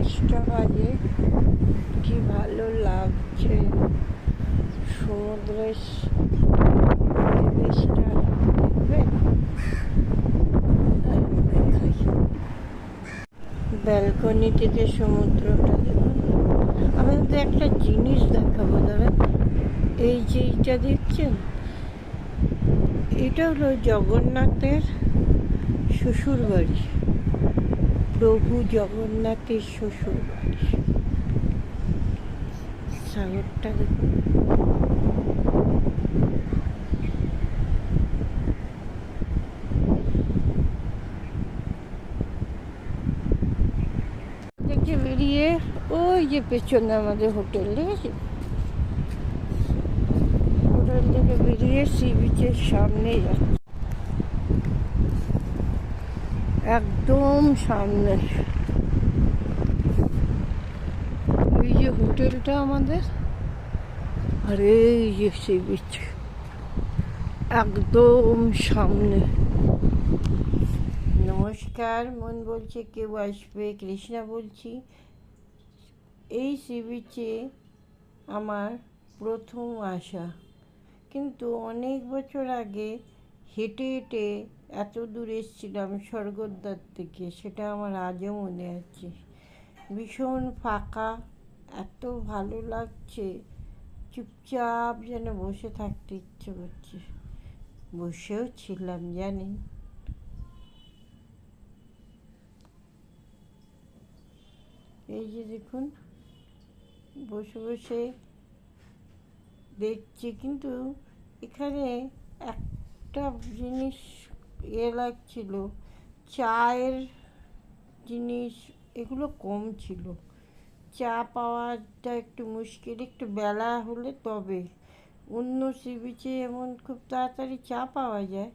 5টা বাজে। কি ভালো লাগছে সমুদ্রের পরিবেশটা, দেখবেন। ব্যালকনি থেকে সমুদ্রটা দেখুন। আমাদের একটা জিনিস দেখাবো, দাঁড়ান। এই যে এইটা দেখছেন, এটা হলো জগন্নাথের শ্বশুর বাড়ি, প্রভু জগন্নাথের শ্বশুর বাড়ি। সাগরটা দেখুন। থেকে বেরিয়ে ওই যে পেছনে আমাদের হোটেল, দেখেছি, হোটেল থেকে বেরিয়ে সি বিচের সামনে যাচ্ছে, একদম সামনে। ওই যে হোটেলটা আমাদের, আর এই যে সি বিচ একদম সামনে। নমস্কার, মন বলছে কেউ আসবে, কৃষ্ণা বলছি। এই সি বিচে আমার প্রথম আসা, কিন্তু অনেক বছর আগে হেঁটে হেঁটে এত দূর এসেছিলাম স্বর্গদ্বার থেকে, সেটা আমার আজও মনে আছে। ভীষণ ফাঁকা, এত ভালো লাগছে, চুপচাপ যেন বসে থাকতে ইচ্ছে করছে। বসেও ছিলাম, জানেন। এই যে দেখুন, বসে বসে দেখছি, কিন্তু এখানে একটা জিনিস লাগছিল, চায়ের জিনিস এগুলো কম ছিল। চা পাওয়াটা একটু মুশকিল, একটু বেলা হলে তবে। অন্য সি বিচে এমন খুব তাড়াতাড়ি চা পাওয়া যায়,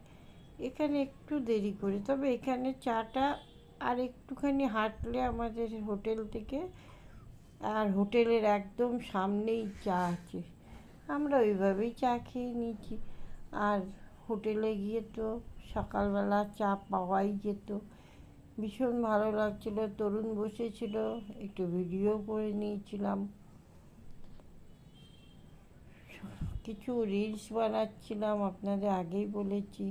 এখানে একটু দেরি করে। তবে এখানে চাটা আর একটুখানি হাঁটলে আমাদের হোটেল থেকে, আর হোটেলের একদম সামনেই চা আছে, আমরা ওইভাবেই চা খেয়ে নিয়েছি। আর হোটেলে গিয়ে তো সকালবেলা চা পাওয়াই যেত। ভীষণ ভালো লাগছিল, তরুণ বসেছিল, একটু ভিডিও করে নিয়েছিলাম, কিছু রিলস বানাচ্ছিলাম, আপনাদের আগেই বলেছি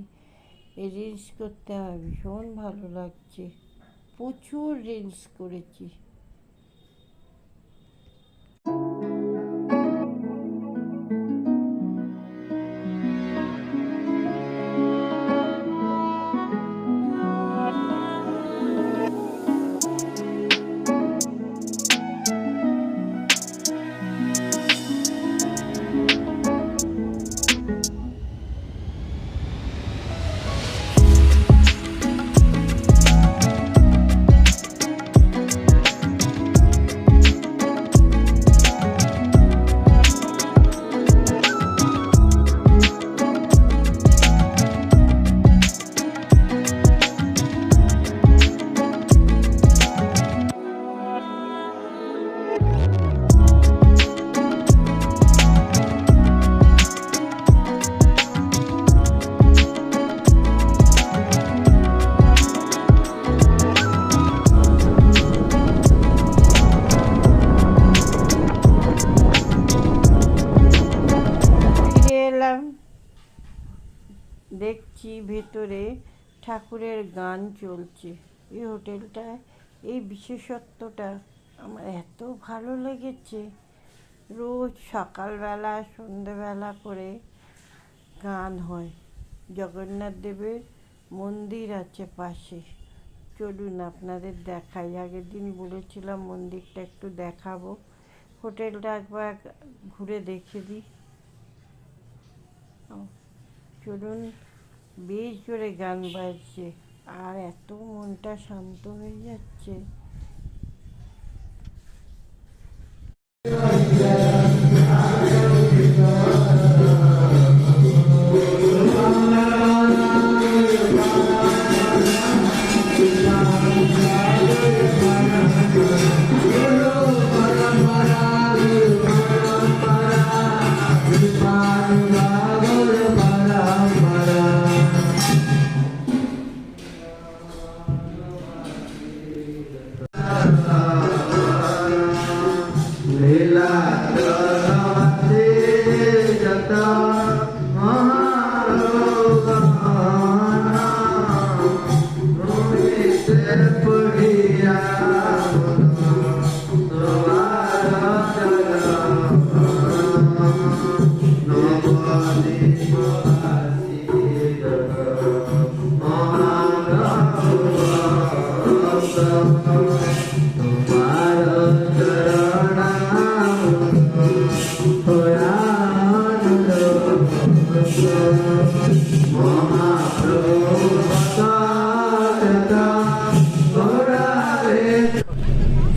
এই রিলস করতে হয়, ভীষণ ভালো লাগছে, প্রচুর রিলস করেছি। দেখছি ভেতরে ঠাকুরের গান চলছে। এই হোটেলটায় এই বিশেষত্বটা আমার এত ভালো লেগেছে, রোজ সকালবেলা সন্ধ্যেবেলা করে গান হয়। জগন্নাথ দেবের মন্দির আছে পাশে, চলুন আপনাদের দেখাই। আগের দিন বলেছিলাম মন্দিরটা একটু দেখাবো, হোটেলটা একবার ঘুরে দেখে দিই। চলুন, বেশ জোরে গান বাজছে, আর এত মনটা শান্ত হয়ে যাচ্ছে।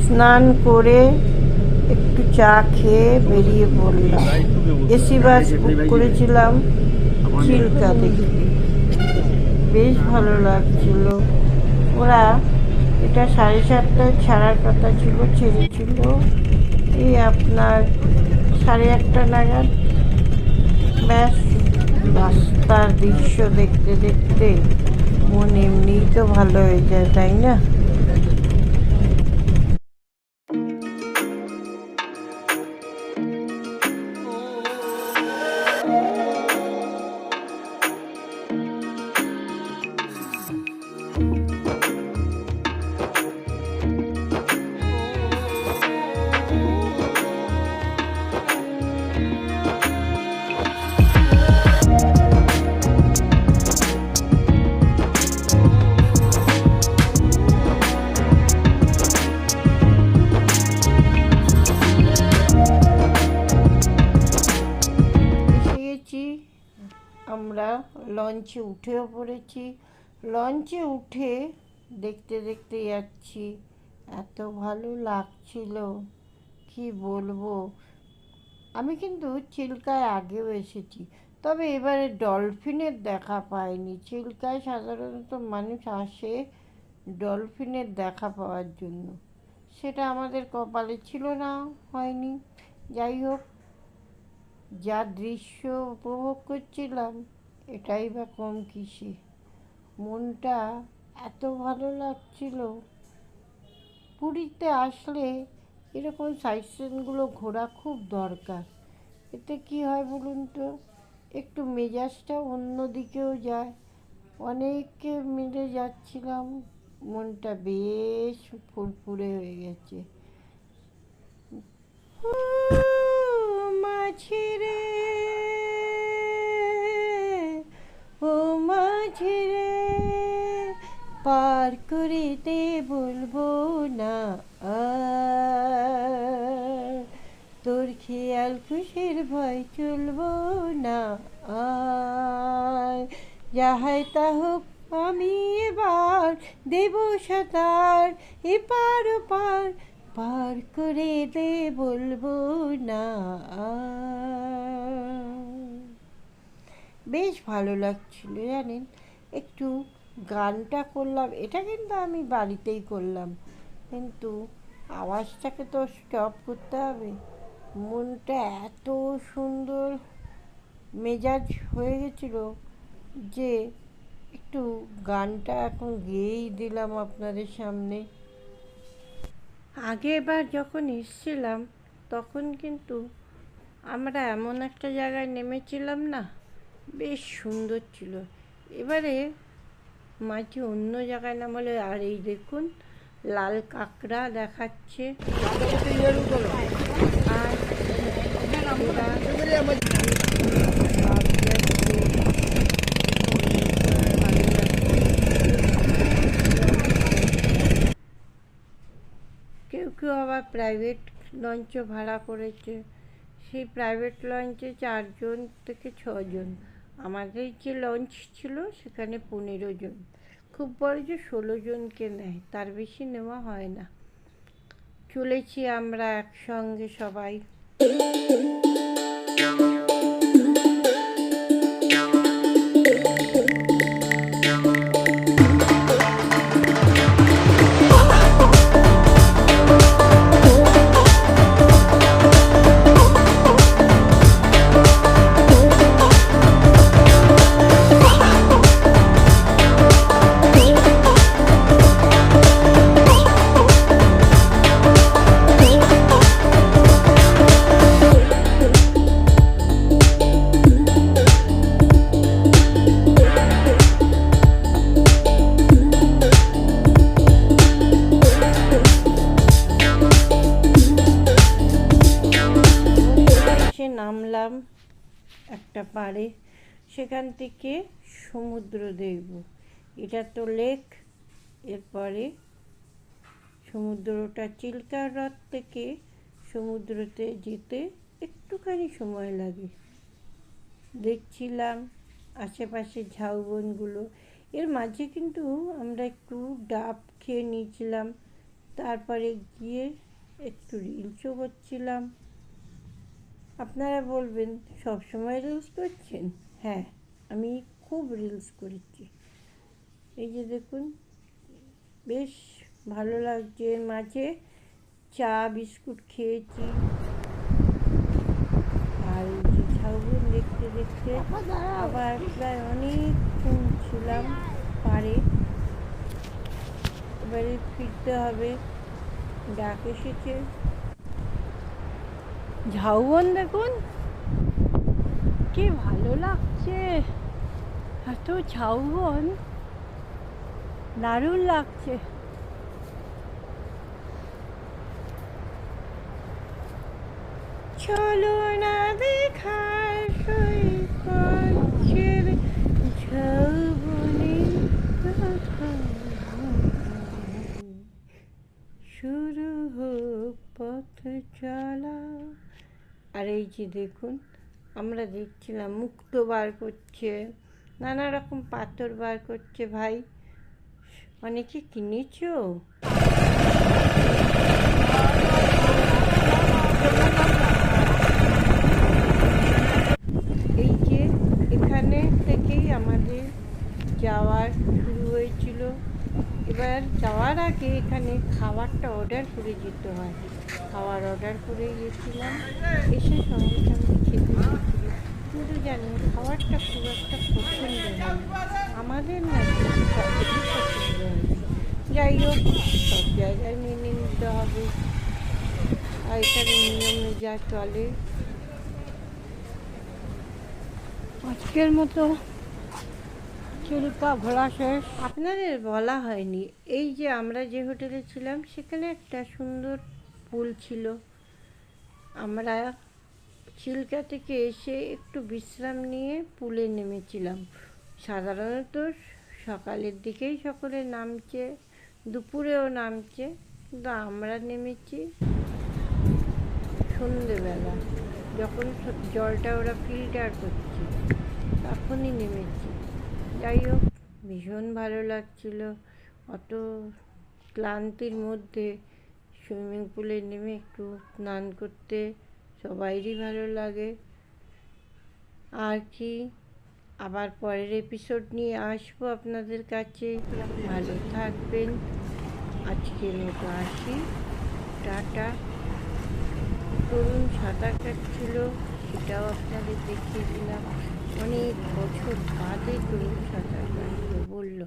স্নান করে একটু চা খেয়ে বেরিয়ে পড়লাম। এসি বাস বুক করেছিলাম চিল্কা দেখতে, বেশ ভালো লাগছিল। ওরা এটা 7:30টায় ছাড়ার কথা ছিল, ছেড়েছিল এই আপনার 1:30 নাগাদ। ব্যাস, রাস্তার দৃশ্য দেখতে দেখতে মন এমনিই তো ভালো হয়ে যায়, তাই না? আমরা লঞ্চে উঠেও পড়েছি। লঞ্চে উঠে দেখতে দেখতে যাচ্ছি, এত ভালো লাগছিল কি বলবো। আমি কিন্তু চিল্কায় আগেও এসেছি, তবে এবারে ডলফিনের দেখা পাইনি। চিল্কায় সাধারণত মানুষ আসে ডলফিনের দেখা পাওয়ার জন্য, সেটা আমাদের কপালে ছিল না, হয়নি। যাই হোক, যা দৃশ্য উপভোগ করছিলাম এটাই বা কম কিসে, মনটা এত ভালো লাগছিল। পুরীতে আসলে এরকম সাইট সিনগুলো ঘোরা খুব দরকার। এতে কি হয় বলুন তো, একটু মেজাজটা অন্য দিকেও যায়। অনেকে মিলে যাচ্ছিলাম, মনটা বেশ ফুরফুরে হয়ে গেছে। মাঝি রে, ও মাঝি রে, পার করে দে বলবো না আর, তোর খেয়াল খুশির ভয় চলবো না আর, যাহাই তা হোক আমি এবার দেব সাঁতার, এপার ওপার পার করে দে বলবো না আর। বেশ ভালো লাগছিল জানেন। একটু গানটা করলাম, এটা কিন্তু আমি বাড়িতেই করলাম, কিন্তু আওয়াজটাকে তো স্টপ করতে হবে। মনটা এত সুন্দর মেজাজ হয়ে গেছিল যে একটু গানটা এখন গেয়েই দিলাম আপনাদের সামনে। আগেরবার যখন এসেছিলাম তখন কিন্তু আমরা এমন একটা জায়গায় নেমেছিলাম না, বেশ সুন্দর ছিল। এবারে মাঝে অন্য জায়গায় নামলে, আর এই দেখুন লাল কাঁকড়া দেখাচ্ছে। আর কেউ কেউ আবার প্রাইভেট লঞ্চও ভাড়া করেছে। সেই প্রাইভেট লঞ্চে 4 জন থেকে 6 জন। আমাদের যে লঞ্চ ছিল সেখানে 15 জন। খুব বড় যে 16 জনকে নেয়, তার বেশি নেওয়া হয় না। চলেছি আমরা একসঙ্গে সবাই। পাড়ে, সেখান থেকে সমুদ্র দেখব। এটা তো লেক। এরপরে সমুদ্রটা চিল্কা হ্রদ থেকে সমুদ্রতে যেতে একটুখানি সময় লাগে। দেখছিলাম আশেপাশে ঝাউবনগুলো। এর মাঝে কিন্তু আমরা একটু ডাব খেয়ে নিয়েছিলাম। তারপরে গিয়ে একটু রিলসও করছিলাম। আপনারা বলবেন সবসময় রিলস করছেন? হ্যাঁ, আমি খুব রিলস করেছি। এই যে দেখুন, বেশ ভালো লাগছে। এর মাঝে চা বিস্কুট খেয়েছি। আর এই যে ঝাউবন দেখতে দেখতে আবার প্রায় অনেকক্ষণ ছিলাম পাড়ে। এবারে ফিরতে হবে, ডাক এসেছে। ঝাউবন দেখুন, কি ভালো লাগছে। এত ঝাউবন, দারুণ লাগছে। চলো না দেখার সৈকত ছেড়ে ঝাউবনে শুরু হোক পথ চলা। আর এই যে দেখুন, আমরা দেখছিলাম মুক্তো বার করছে, নানা রকম পাথর বার করছে। ভাই, অনেকে কিনেছো? এই যে এখানে থেকেই আমাদের যাওয়ার শুরু হয়েছিল। এবার যাওয়ার আগে এখানে খাবারটা অর্ডার করে যেতে হয়। খাবার অর্ডার করে গিয়েছিলাম, এসে সঙ্গে সঙ্গে খেতে দিয়েছিল। কিন্তু জানি খাবারটা খুব একটা পছন্দ হয় আমাদের, না তাদেরই পছন্দ হয়েছে। যাই হোক, সব জায়গায় মেনে নিতে হবে, আর এখানে নিয়মে যা চলে। আজকের মতো চিল্কা ঘোরা শেষ। আপনাদের বলা হয়নি, এই যে আমরা যে হোটেলে ছিলাম সেখানে একটা সুন্দর পুল ছিল। আমরা চিল্কা থেকে এসে একটু বিশ্রাম নিয়ে পুলে নেমেছিলাম। সাধারণত সকালের দিকেই সকলে নামছে, দুপুরেও নামছে, কিন্তু আমরা নেমেছি সন্ধেবেলা, যখন জলটা ওরা ফিল্টার করছে তখনই নেমেছি। যাই হোক, ভীষণ ভালো লাগছিল। অত ক্লান্তির মধ্যে সুইমিং পুলে নেমে একটু স্নান করতে সবাইরই ভালো লাগে। আর কি, আবার পরের এপিসোড নিয়ে আসবো আপনাদের কাছে। ভালো থাকবেন। আজকের মতো আসি, টাটা। তরুণ সাঁতার কাটছিল, সেটাও আপনাদের দেখিয়ে দিলাম। অনেক বছর বাদে তরুণ সাঁতার কাটলো বললো।